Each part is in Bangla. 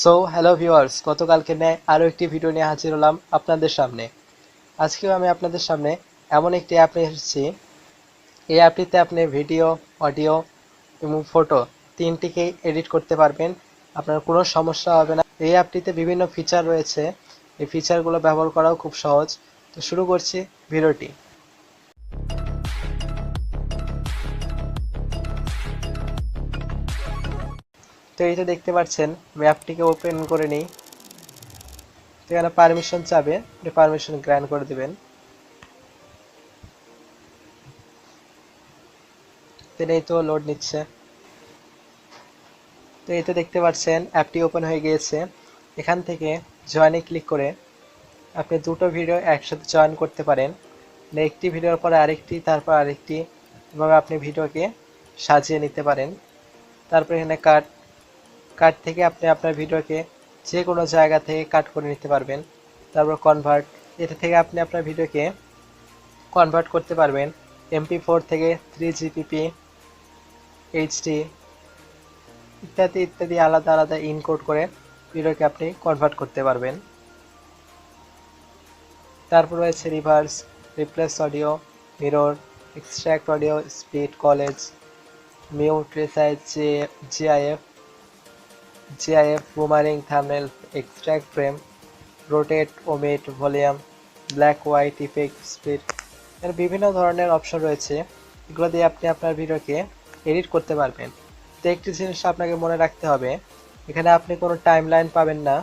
সো হ্যালো ভিউয়ার্স, গতকালকে ন্যায় আরও একটি ভিডিও নিয়ে হাজির হলাম আপনাদের সামনে। আজকেও আমি আপনাদের সামনে এমন একটি অ্যাপ নিয়ে এসেছি। এই অ্যাপটিতে আপনি ভিডিও, অডিও এবং ফটো তিনটিকেই এডিট করতে পারবেন। আপনার কোনো সমস্যা হবে না। এই অ্যাপটিতে বিভিন্ন ফিচার রয়েছে। এই ফিচারগুলো ব্যবহার করাও খুব সহজ। তো শুরু করছি ভিডিওটি। তো এই যে দেখতে পাচ্ছেন, আমি অ্যাপটিকে ওপেন করে নিই। এখানে পারমিশন চাবে, আপনি পারমিশন গ্র্যান্ট করে দেবেন। এই তো লোড নিচ্ছে। তো এই তো দেখতে পাচ্ছেন অ্যাপটি ওপেন হয়ে গিয়েছে। এখান থেকে জয়েনে ক্লিক করে আপনি দুটো ভিডিও একসাথে জয়েন করতে পারেন। মানে একটি ভিডিওর পরে আরেকটি, তারপর আরেকটি, এভাবে আপনি ভিডিওকে সাজিয়ে নিতে পারেন। তারপর এখানে কাট কাট থেকে আপনি আপনার ভিডিওকে যে কোনো জায়গা থেকে কাট করে নিতে পারবেন। তারপর কনভার্ট, এটা থেকে আপনি আপনার ভিডিওকে কনভার্ট করতে পারবেন MP4 থেকে 3GPP, HD ইত্যাদি ইত্যাদি আলাদা আলাদা ইনকোড করে ভিডিওকে আপনি কনভার্ট করতে পারবেন। তারপর রয়েছে reverse, replace audio, mirror, extract audio, split, collage, mute, resize, GIF, boomerang, thumbnail, extract frame, rotate, omit, volume, black white, effect, split. এর বিভিন্ন ধরনের অপশন রয়েছে। এগুলো দিয়ে আপনি আপনার ভিডিওকে এডিট করতে পারবেন। তো একটি জিনিস আপনাকে মনে রাখতে হবে, এখানে আপনি কোনো টাইম লাইন পাবেন না।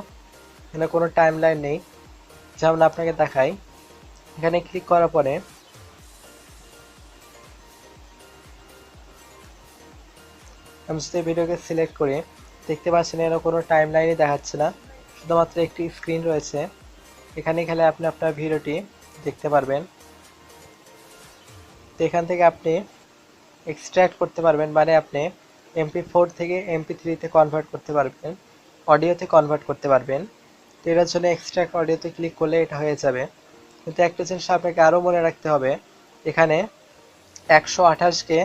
এখানে কোনো টাইম লাইন নেই। যেমন আপনাকে দেখাই, এখানে ক্লিক করার পরে আমি যদি ভিডিওকে সিলেক্ট করি, দেখতে পাচ্ছেন এর কোনো টাইম লাইনই দেখাচ্ছে না, শুধুমাত্র একটি স্ক্রিন রয়েছে। এখানে খেলে আপনি আপনার ভিডিওটি দেখতে পারবেন। তো এখান থেকে আপনি এক্সট্র্যাক্ট করতে পারবেন, মানে আপনি MP4 থেকে MP3-তে কনভার্ট করতে পারবেন, অডিওতে কনভার্ট করতে পারবেন। তো এটার জন্য এক্সট্র্যাক্ট অডিওতে ক্লিক করলে এটা হয়ে যাবে। কিন্তু একটা জিনিস আপনাকে আরও মনে রাখতে হবে, এখানে 128কে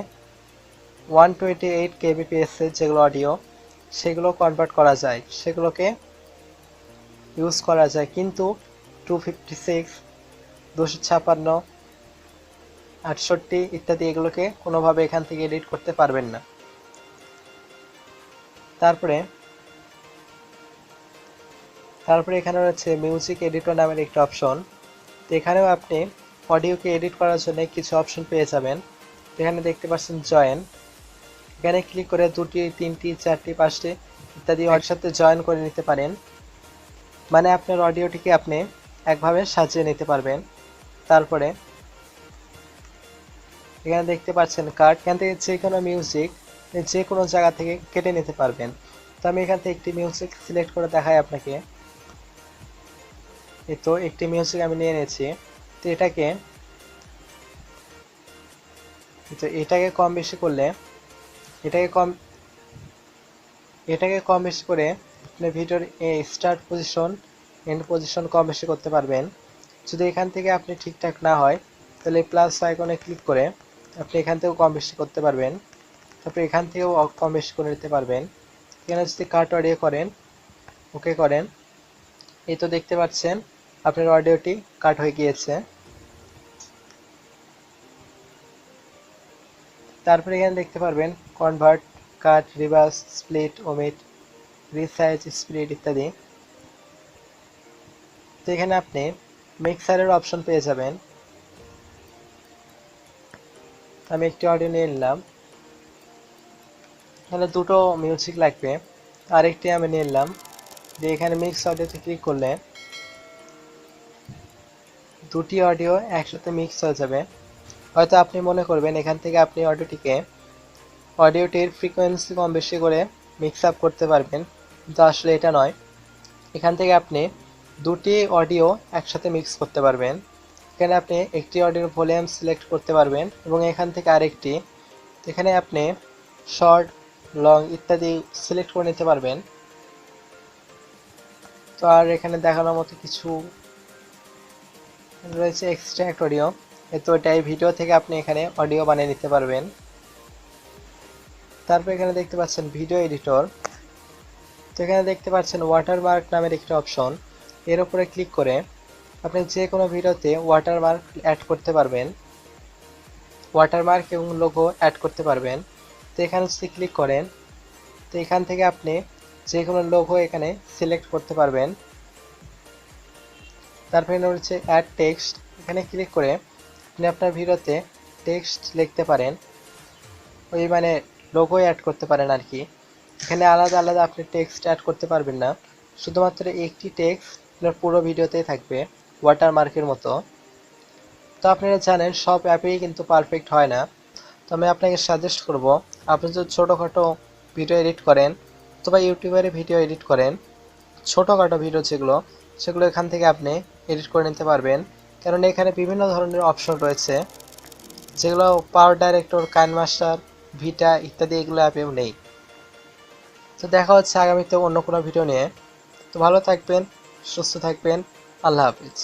128 kbps এর যেগুলো অডিও, সেগুলো কনভার্ট করা যায়, সেগুলোকে ইউজ করা যায়। কিন্তু 256, 256, 68 ইত্যাদি এগুলোকে কোনোভাবে এখান থেকে এডিট করতে পারবেন না। তারপরে এখানে রয়েছে মিউজিক এডিটর নামের একটি অপশন। তো এখানেও আপনি অডিওকে এডিট করার জন্য কিছু অপশন পেয়ে যাবেন। এখানে দেখতে পাচ্ছেন জয়েন, এখানে ক্লিক করে 2টি, 3টি, 4টি, 5টি ইত্যাদি একসাথে জয়েন করে নিতে পারেন। মানে আপনার অডিওটিকে আপনি একভাবে সাজিয়ে নিতে পারবেন। তারপরে এখানে দেখতে পাচ্ছেন কাট, এখান থেকে যে কোনো মিউজিক যে কোনো জায়গা থেকে কেটে নিতে পারবেন। তো আমি এখান থেকে একটি মিউজিক সিলেক্ট করে দেখাই আপনাকে। এই তো একটি মিউজিক আমি নিয়ে নিয়েছি। তো এটাকে কম বেশি করলে, এটাকে কম বেশি করে আপনি ভিডিওর স্টার্ট পজিশন, এন্ড পজিশন কম বেশি করতে পারবেন। যদি এখান থেকে আপনি ঠিকঠাক না হয়, তাহলে প্লাস আইকনে ক্লিক করে আপনি এখান থেকেও কম বেশি করতে পারবেন। তারপরে এখান থেকেও কম বেশি করে নিতে পারবেন। এখানে যদি কাট অডিও করেন, ওকে করেন, এই তো দেখতে পাচ্ছেন আপনার অডিওটি কাট হয়ে গিয়েছে। তারপরে এখানে দেখতে পারবেন convert, cut, reverse, split, omit, resize, split ইত্যাদি। তো এখানে আপনি মিক্সারের অপশন পেয়ে যাবেন। আমি একটি অডিও নিয়ে নিলাম, এখানে দুটো মিউজিক লাগবে, আরেকটি আমি নিয়ে নিলাম। দিয়ে এখানে মিক্স অডিওতে ক্লিক করলে দুটি অডিও একসাথে মিক্স হয়ে যাবে। হয়তো আপনি মনে করবেন এখান থেকে আপনি অডিওটির ফ্রিকোয়েন্সি কম বেশি করে মিক্স আপ করতে পারবেন, কিন্তু আসলে এটা নয়। এখান থেকে আপনি দুটি অডিও একসাথে মিক্স করতে পারবেন। এখানে আপনি একটি অডিওর ভলিউম সিলেক্ট করতে পারবেন এবং এখান থেকে আরেকটি, এখানে আপনি শর্ট, লং ইত্যাদি সিলেক্ট করে নিতে পারবেন। তো আর এখানে দেখানোর মতো কিছু রয়েছে এক্সট্রাক্ট অডিও। তো এটাই ভিডিও থেকে আপনি এখানে অডিও বানিয়ে নিতে পারবেন। তারপর এখানে দেখতে পাচ্ছেন ভিডিও এডিটর। তো এখানে দেখতে পাচ্ছেন ওয়াটারমার্ক নামের একটি অপশন, এর উপরে ক্লিক করে আপনি যে কোনো ভিডিওতে ওয়াটারমার্ক অ্যাড করতে পারবেন, ওয়াটারমার্ক এবং লোগো অ্যাড করতে পারবেন। তো এখানে যদি ক্লিক করেন, তো এখান থেকে আপনি যে কোনো লোগো এখানে সিলেক্ট করতে পারবেন। তারপরে রয়েছে অ্যাড টেক্সট, এখানে ক্লিক করে আপনি আপনার ভিডিওতে টেক্সট লিখতে পারেন, ওই মানে লোগো অ্যাড করতে পারেন আর কি। এখানে আলাদা আলাদা আপনি টেক্সট অ্যাড করতে পারবেন না, শুধুমাত্র একটি টেক্সট আপনার পুরো ভিডিওতেই থাকবে ওয়াটারমার্কের মতো। তো আপনারা জানেন সব অ্যাপেই কিন্তু পারফেক্ট হয় না, তো আমি আপনাকে সাজেস্ট করব, আপনি যদি ছোটোখাটো ভিডিও এডিট করেন অথবা ইউটিউবারে ভিডিও এডিট করেন, ছোটোখাটো ভিডিও যেগুলো, সেগুলো এখান থেকে আপনি এডিট করে নিতে পারবেন। কারণ এখানে বিভিন্ন ধরনের অপশন রয়েছে যেগুলো পাওয়ার ডাইরেক্টর, কাইনমাস্টার, ভিটা ইত্যাদি এগুলো অ্যাপেও নেই। তো দেখা হচ্ছে আগামীতে অন্য কোনো ভিডিও নিয়ে। তো ভালো থাকবেন, সুস্থ থাকবেন, আল্লাহ হাফিজ।